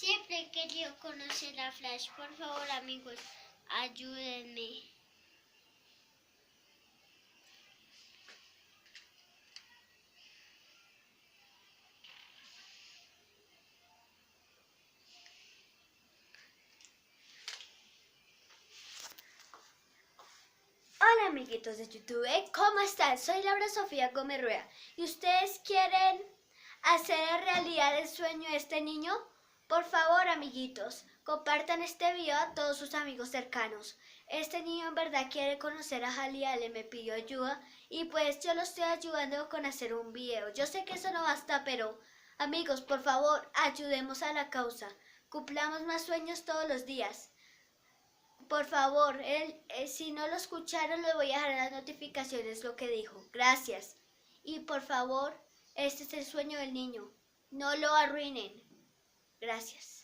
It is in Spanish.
Siempre he querido conocer a Flash. Por favor, amigos, ayúdenme. Hola amiguitos de YouTube, ¿cómo están? Soy Laura Sofía Gómez Rueda y ustedes quieren hacer realidad el sueño de este niño. Por favor amiguitos, compartan este video a todos sus amigos cercanos. Este niño en verdad quiere conocer a Halle, le me pidió ayuda y pues yo lo estoy ayudando con hacer un video. Yo sé que eso no basta, pero amigos, por favor, ayudemos a la causa. Cumplamos más sueños todos los días. Por favor, si no lo escucharon, le voy a dejar las notificaciones lo que dijo. Gracias. Y por favor, este es el sueño del niño. No lo arruinen. Gracias.